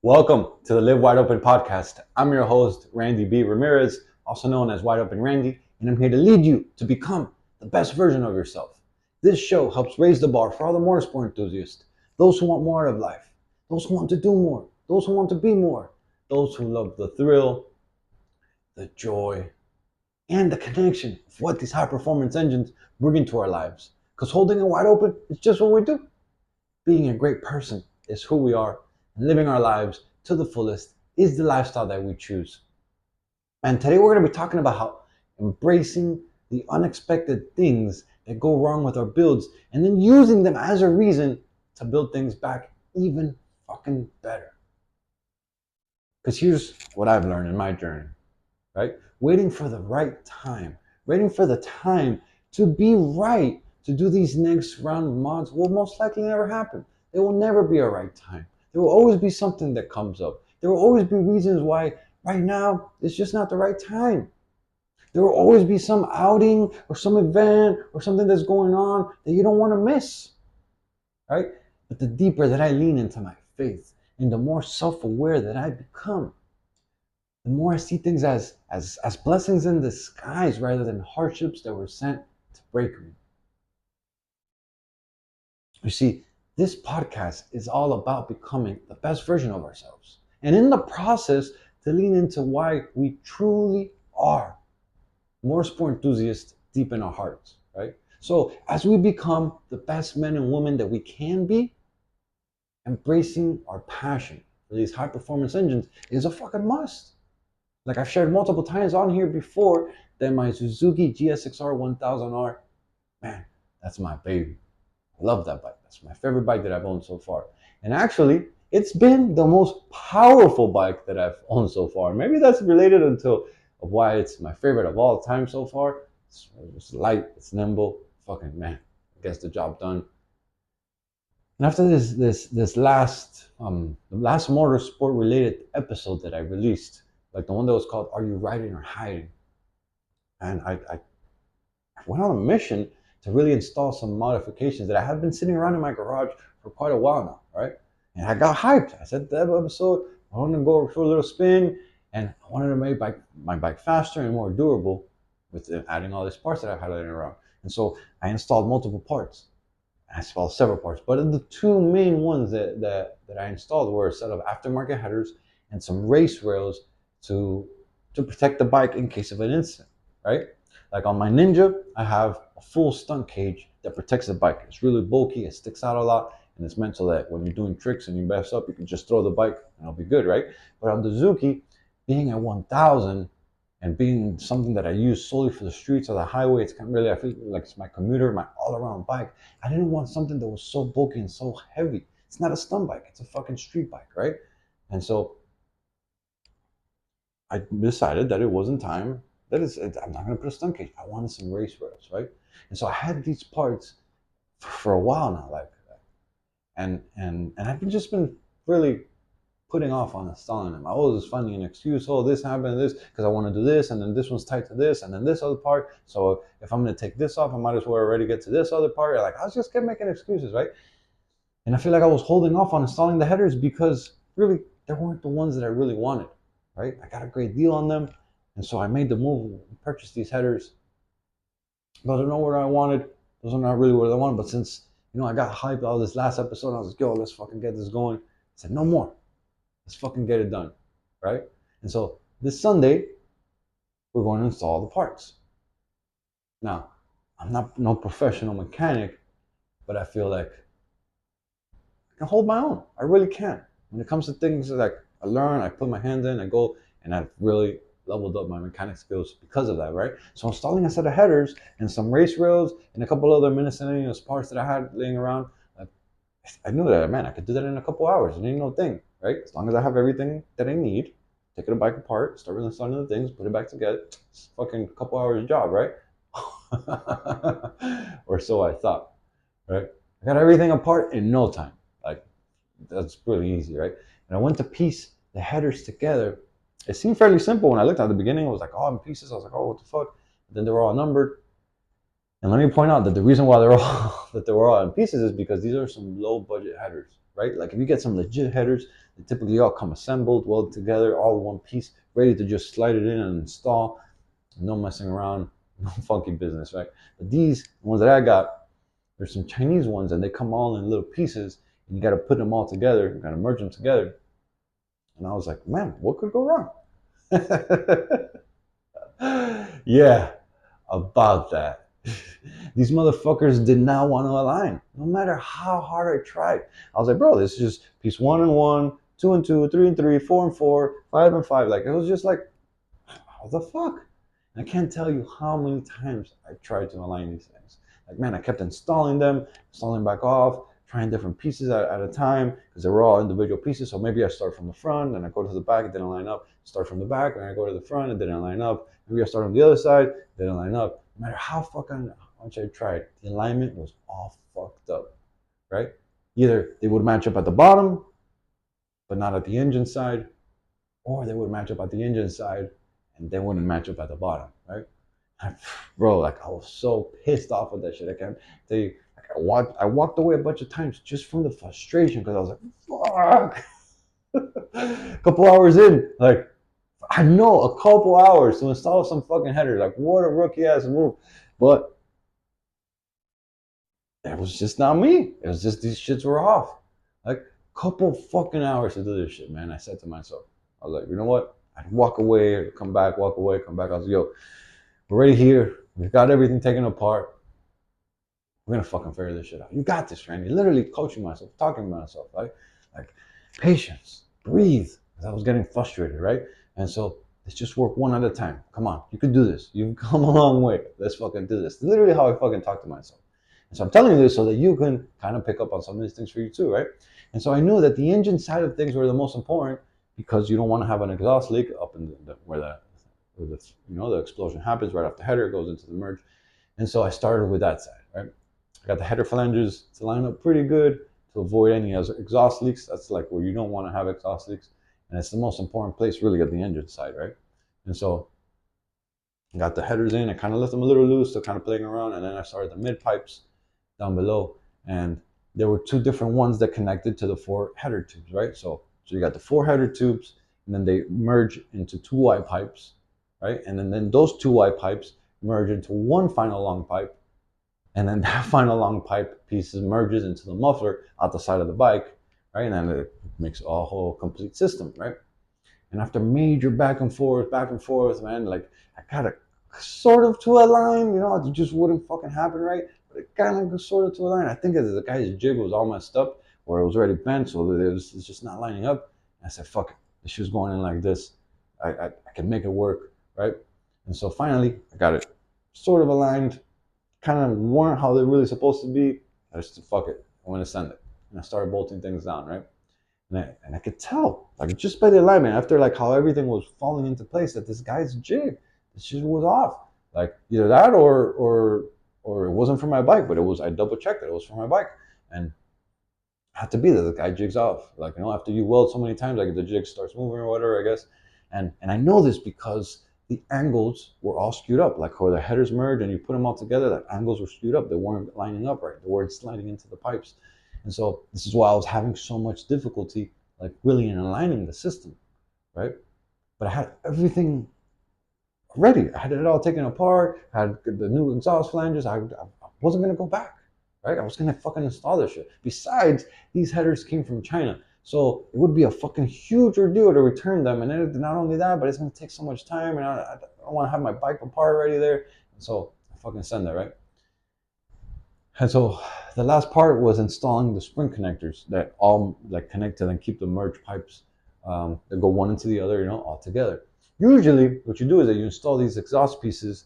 Welcome to the Live Wide Open podcast. I'm your host, Randy B. Ramirez, also known as Wide Open Randy, and I'm here to lead you to become the best version of yourself. This show helps raise the bar for all the motorsport enthusiasts, those who want more out of life, those who want to do more, those who want to be more, those who love the thrill, the joy, and the connection of what these high performance engines bring into our lives. Because holding it wide open is just what we do. Being a great person is who we are, and living our lives to the fullest is the lifestyle that we choose. And today we're going to be talking about how embracing the unexpected things that go wrong with our builds and then using them as a reason to build things back even fucking better. Because here's what I've learned in my journey, right? Waiting for the right time, waiting for the time to be right to do these next round mods will most likely never happen. There will never be a right time. There will always be something that comes up. There will always be reasons why right now it's just not the right time. There will always be some outing or some event or something that's going on that you don't want to miss, right? But the deeper that I lean into my faith and the more self-aware that I become, the more I see things as blessings in disguise rather than hardships that were sent to break me. You see, this podcast is all about becoming the best version of ourselves. And in the process, to lean into why we truly are more sport enthusiasts deep in our hearts, right? So as we become the best men and women that we can be, embracing our passion for these high performance engines is a fucking must. Like I've shared multiple times on here before that my Suzuki GSX-R 1000R, man, that's my baby. I love that bike. That's my favorite bike that I've owned so far. And actually, it's been the most powerful bike that I've owned so far. Maybe that's related until of why it's my favorite of all time so far. It's light, it's nimble, fucking man, it gets the job done. And after this last motorsport related episode that I released, like the one that was called "Are You Riding or Hiding?" and I went on a mission to really install some modifications that I have been sitting around in my garage for quite a while now, right? And I got hyped. I said that episode, I wanted to go for a little spin, and I wanted to make my bike faster and more durable with adding all these parts that I've had laying around. And so I installed multiple parts. I installed several parts, but the two main ones that I installed were a set of aftermarket headers and some race rails to protect the bike in case of an incident, right? Like on my Ninja, I have a full stunt cage that protects the bike. It's really bulky, it sticks out a lot, and it's meant so that when you're doing tricks and you mess up, you can just throw the bike and it'll be good, right? But on the Suzuki, being at 1000 and being something that I use solely for the streets or the highway, it's kind of really, I feel like it's my commuter, my all-around bike. I didn't want something that was so bulky and so heavy. It's not a stunt bike, it's a fucking street bike, right? And so I decided that it wasn't time. I'm not going to put a stunt cage. I wanted some race rails, right? And so I had these parts for a while now, like, and I've just been really putting off on installing them. I was just finding an excuse. Oh, this happened, this because I want to do this, and then this one's tied to this, and then this other part. So if I'm going to take this off, I might as well already get to this other part. Like I was just kept making excuses, right? And I feel like I was holding off on installing the headers because really they weren't the ones that I really wanted, right? I got a great deal on them. And so I made the move and purchased these headers. But I don't know what I wanted. Those are not really what I wanted. But since, I got hyped all this last episode, I was like, yo, let's fucking get this going. I said, no more. Let's fucking get it done, right? And so this Sunday, we're going to install the parts. Now, I'm not no professional mechanic, but I feel like I can hold my own. I really can. When it comes to things like I learn, I put my hands in, I go, and I've really leveled up my mechanic skills because of that, right? So installing a set of headers and some race rails and a couple other miscellaneous parts that I had laying around, I knew that, man, I could do that in a couple hours. It ain't no thing, right? As long as I have everything that I need, take the bike apart, start installing the things, put it back together. It's fucking a couple hours job, right? Or so I thought, right? I got everything apart in no time. Like, that's really easy, right? And I went to piece the headers together. It seemed fairly simple when I looked at the beginning. It was like, oh, in pieces. I was like, oh, what the fuck? But then they were all numbered. And let me point out that the reason why they were all in pieces is because these are some low budget headers, right? Like if you get some legit headers, they typically all come assembled, well together, all one piece, ready to just slide it in and install. No messing around, no funky business, right? But these ones that I got, there's some Chinese ones, and they come all in little pieces, and you got to put them all together, you got to merge them together. And I was like, man, what could go wrong? Yeah, about that. These motherfuckers did not want to align, no matter how hard I tried. I was like, bro, this is just piece 1 and 1, 2 and 2, 3 and 3, 4 and 4, 5 and 5. Like, it was just like, how the fuck? And I can't tell you how many times I tried to align these things. Like, man, I kept installing them, installing back off, trying different pieces at a time because they were all individual pieces. So maybe I start from the front and I go to the back, it didn't line up. Start from the back and I go to the front, it didn't line up. Maybe I start on the other side, it didn't line up. No matter how much I tried, the alignment was all fucked up, right? Either they would match up at the bottom, but not at the engine side, or they would match up at the engine side and they wouldn't match up at the bottom, right? Bro, like I was so pissed off with that shit. I can't tell you. Like, I walked away a bunch of times just from the frustration because I was like, fuck. A couple hours in, like I know a couple hours to install some fucking headers. Like what a rookie ass move, but it was just not me. It was just these shits were off. Like couple fucking hours to do this shit, man. I said to myself, I was like, you know what? I'd walk away, come back, walk away, come back. I was like, yo, we're right here. We've got everything taken apart. We're gonna fucking figure this shit out. You got this, Randy. Literally coaching myself, talking to myself, right? Like, patience, breathe. Because I was getting frustrated, right? And so let's just work one at a time. Come on, you can do this. You've come a long way. Let's fucking do this. Literally how I fucking talk to myself. And so I'm telling you this so that you can kind of pick up on some of these things for you too, right? And so I knew that the engine side of things were the most important because you don't want to have an exhaust leak up in where the explosion happens right off the header, it goes into the merge. And so I started with that side, right? I got the header flanges to line up pretty good to avoid any exhaust leaks. That's like where you don't want to have exhaust leaks. And it's the most important place really at the engine side, right? And so I got the headers in, I kind of left them a little loose, so kind of playing around. And then I started the mid pipes down below. And there were two different ones that connected to the 4 header tubes, right? So you got the 4 header tubes, and then they merge into 2 wide pipes, right? And then those 2 wide pipes merge into one final long pipe, and then that final long pipe piece merges into the muffler out the side of the bike, right? And then it makes a whole complete system, right? And after major back and forth, man, like I got it sort of to align, it just wouldn't fucking happen, right? But it kind of sort of to align. I think the guy's jig was all messed up, or it was already bent, so it's just not lining up. And I said, fuck it, the shoe's going in like this. I can make it work, right? And so finally, I got it sort of aligned, kind of weren't how they're really supposed to be. I just said, fuck it, I'm gonna send it. And I started bolting things down, right? And I could tell, like just by the alignment, after like how everything was falling into place, that this guy's jig, this shit was off. Like either that or it wasn't for my bike, but I double checked that it was for my bike. And it had to be that the guy jigs off. Like, after you weld so many times, like the jig starts moving or whatever, I guess. And I know this because the angles were all skewed up. Like where the headers merge and you put them all together, the angles were skewed up. They weren't lining up right. They weren't sliding into the pipes. And so this is why I was having so much difficulty, like really in aligning the system, right? But I had everything ready. I had it all taken apart. I had the new exhaust flanges. I wasn't gonna go back, right? I was gonna fucking install this shit. Besides, these headers came from China, so it would be a fucking huge ordeal to return them. And then not only that, but it's gonna take so much time, and I don't want to have my bike apart already there. So I fucking send that, right? And so the last part was installing the spring connectors that all like connect to and keep the merge pipes that go one into the other, all together. Usually, what you do is that you install these exhaust pieces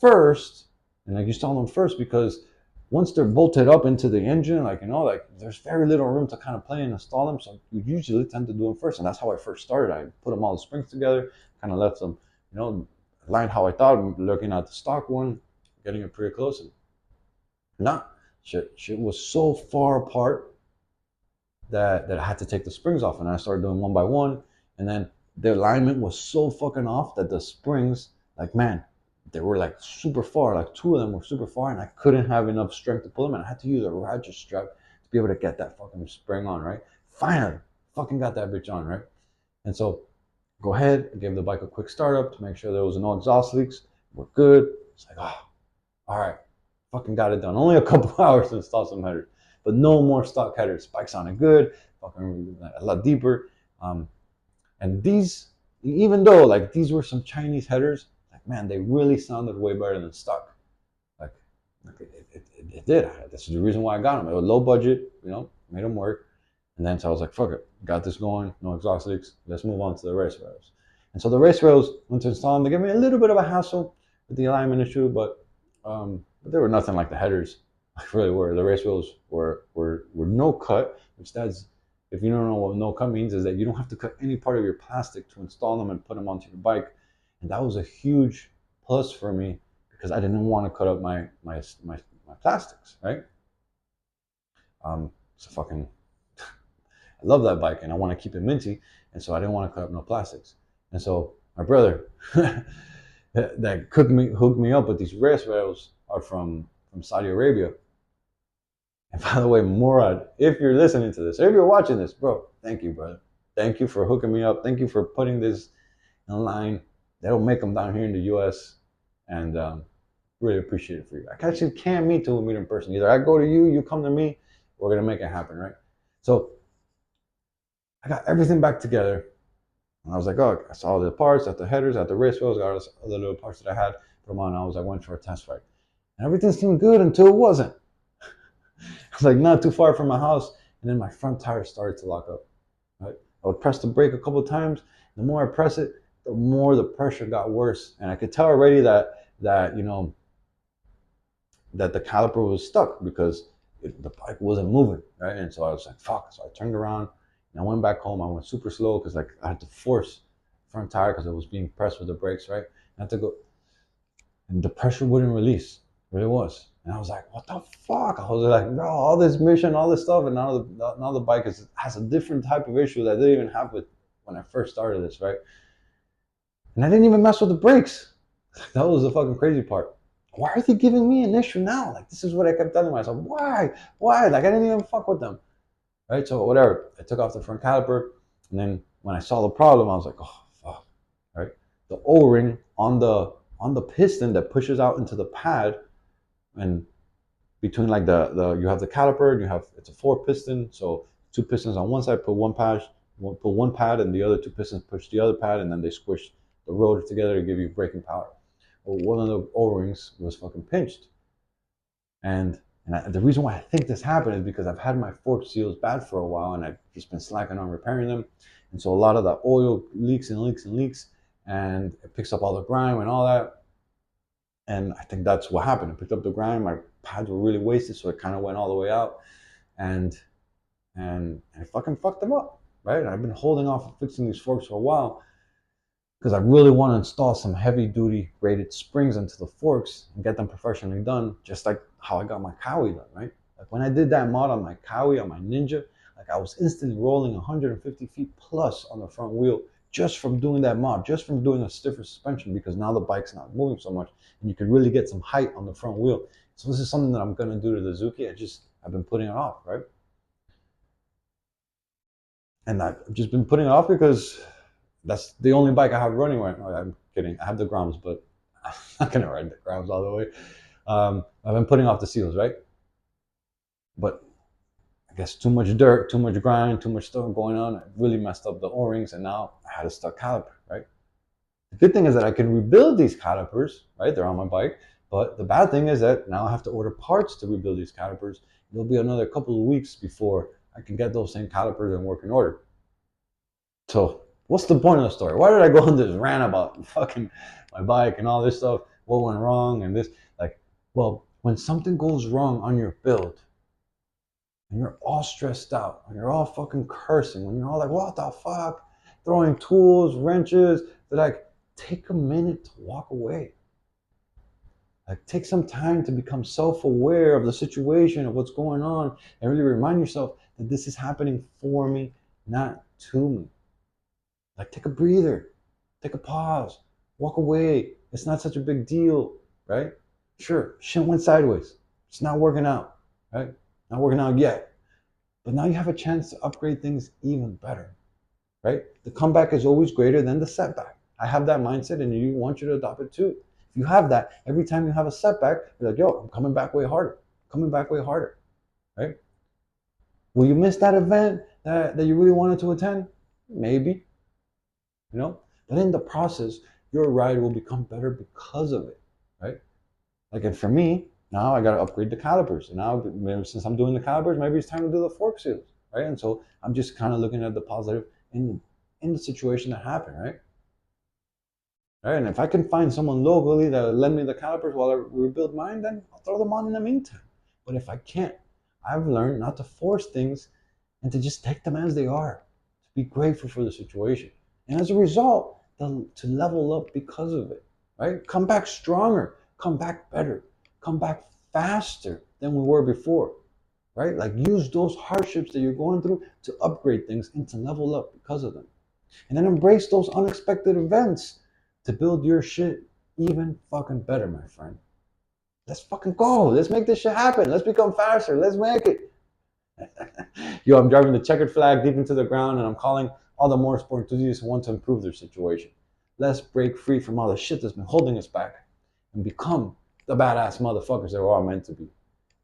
first, and like you install them first because once they're bolted up into the engine, like there's very little room to kind of play and install them. So you usually tend to do them first, and that's how I first started. I put them all the springs together, kind of left them, aligned how I thought, looking at the stock one, getting it pretty close, and no, shit was so far apart that I had to take the springs off, and I started doing one by one, and then the alignment was so fucking off that the springs, like man, they were like super far, like 2 of them were super far, and I couldn't have enough strength to pull them, and I had to use a ratchet strap to be able to get that fucking spring on, right? Finally, fucking got that bitch on, right? And so go ahead, give the bike a quick startup to make sure there was no exhaust leaks. We're good. It's like, oh, all right, fucking got it done. Only a couple hours to install some headers, but no more stock headers. Bike sounded good, fucking a lot deeper. And these, even though like these were some Chinese headers, like man, they really sounded way better than stock. Like it did. That's the reason why I got them. It was low budget, made them work. And then so I was like, fuck it, got this going, no exhaust leaks. Let's move on to the race rails. And so the race rails went to install them. They gave me a little bit of a hassle with the alignment issue, but they were nothing like the headers. Like really were. The race rails were no cut, which that's, if you don't know what no cut means, is that you don't have to cut any part of your plastic to install them and put them onto your bike. And that was a huge plus for me because I didn't want to cut up my plastics, right? So fucking, I love that bike and I want to keep it minty, and so I didn't want to cut up no plastics. And so my brother that hooked me up with these race rails are from Saudi Arabia. And by the way, Murad, if you're listening to this, or if you're watching this, bro, thank you, brother. Thank you for hooking me up. Thank you for putting this in line. They don't make them down here in the U.S. And really appreciate it for you. I actually can't meet in person. Either I go to you, you come to me, we're going to make it happen, right? So I got everything back together. And I was like, oh, I saw the parts, got the headers, got the race wheels, got all the little parts that I had. Put them on. I went for a test ride. And everything seemed good until it wasn't. I was like not too far from my house, and then my front tire started to lock up. Right? I would press the brake a couple of times. The more I press it, the more the pressure got worse, and I could tell already that the caliper was stuck because the bike wasn't moving, right? And so I was like, fuck. So I turned around and I went back home. I went super slow because like I had to force the front tire because it was being pressed with the brakes, right? I had to go, and the pressure wouldn't release. It really was. And I was like, what the fuck? I was like, bro, all this mission, all this stuff, and now the bike has a different type of issue that I didn't even have with when I first started this, right? And I didn't even mess with the brakes. That was the fucking crazy part. Why are they giving me an issue now? Like, this is what I kept telling myself. Why? Like, I didn't even fuck with them, right? So whatever. I took off the front caliper, and then when I saw the problem, I was like, oh fuck, right? The O-ring on the piston that pushes out into the pad. And between like you have the caliper and it's a 4 piston, so 2 pistons on one side, put one pad, and the other 2 pistons push the other pad, and then they squish the rotor together to give you braking power. Well, one of the O-rings was fucking pinched, and the reason why I think this happened is because I've had my fork seals bad for a while, and I've just been slacking on repairing them, and so a lot of the oil leaks, and it picks up all the grime and all that. And I think that's what happened. I picked up the grime. My pads were really wasted, so it kind of went all the way out, and I fucking fucked them up, right? And I've been holding off fixing these forks for a while because I really want to install some heavy-duty rated springs into the forks and get them professionally done, just like how I got my Kawi done, right? Like when I did that mod on my Kawi, on my Ninja, like I was instantly rolling 150 feet plus on the front wheel just from doing that mod, just from doing a stiffer suspension, because now the bike's not moving so much and you can really get some height on the front wheel. So this is something that I'm gonna do to the Zuki. I've been putting it off, right? And I've just been putting it off because that's the only bike I have running right now. I'm kidding. I have the Groms, but I'm not gonna ride the Groms all the way. I've been putting off the seals, right? But I guess too much dirt, too much grind, too much stuff going on. I really messed up the O-rings, and now I had a stuck caliper, right? The good thing is that I can rebuild these calipers, right? They're on my bike. But the bad thing is that now I have to order parts to rebuild these calipers. It'll be another couple of weeks before I can get those same calipers in working order. So what's the point of the story? Why did I go on this rant about fucking my bike and all this stuff? What went wrong and this? Like, well, when something goes wrong on your build, and you're all stressed out, and you're all fucking cursing, when you're all like, what the fuck? Throwing tools, wrenches, they're like, take a minute to walk away. Like, take some time to become self-aware of the situation, of what's going on, and really remind yourself that this is happening for me, not to me. Like, take a breather, take a pause, walk away. It's not such a big deal, right? Sure, shit went sideways. It's not working out, right? Not working out yet. But now you have a chance to upgrade things even better, right? The comeback is always greater than the setback. I have that mindset, and you want you to adopt it too. If you have that, every time you have a setback, you're like, yo, I'm coming back way harder, coming back way harder, right? Will you miss that event that you really wanted to attend? Maybe, you know? But in the process, your ride will become better because of it, right? Like, and for me, now I got to upgrade the calipers. And now, since I'm doing the calipers, maybe it's time to do the fork seals, right? And so I'm just kind of looking at the positive in the situation that happened, right? Right. And if I can find someone locally that will lend me the calipers while I rebuild mine, then I'll throw them on in the meantime. But if I can't, I've learned not to force things and to just take them as they are, to be grateful for the situation. And as a result, to level up because of it, right? Come back stronger, come back better, come back faster than we were before, right? Like use those hardships that you're going through to upgrade things and to level up because of them. And then embrace those unexpected events to build your shit even fucking better, my friend. Let's fucking go. Let's make this shit happen. Let's become faster. Let's make it. Yo, I'm driving the checkered flag deep into the ground and I'm calling all the more sport enthusiasts who want to improve their situation. Let's break free from all the shit that's been holding us back and become the badass motherfuckers that we're all meant to be.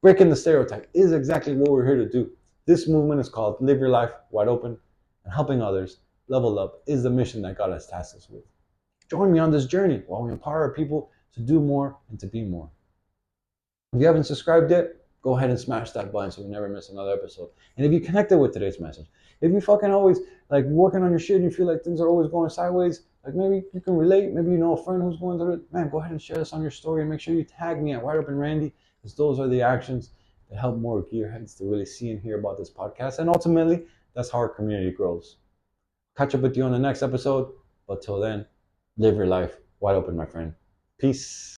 Breaking the stereotype is exactly what we're here to do. This movement is called Live Your Life Wide Open, and helping others level up is the mission that God has tasked us with. Join me on this journey while we empower people to do more and to be more. If you haven't subscribed yet, go ahead and smash that button so you never miss another episode. And if you connected with today's message, if you fucking always like working on your shit and you feel like things are always going sideways, like maybe you can relate, maybe you know a friend who's going through it, man, go ahead and share this on your story and make sure you tag me at Wide Open Randy, because those are the actions that help more gearheads to really see and hear about this podcast. And ultimately, that's how our community grows. Catch up with you on the next episode. But till then, live your life wide open, my friend. Peace.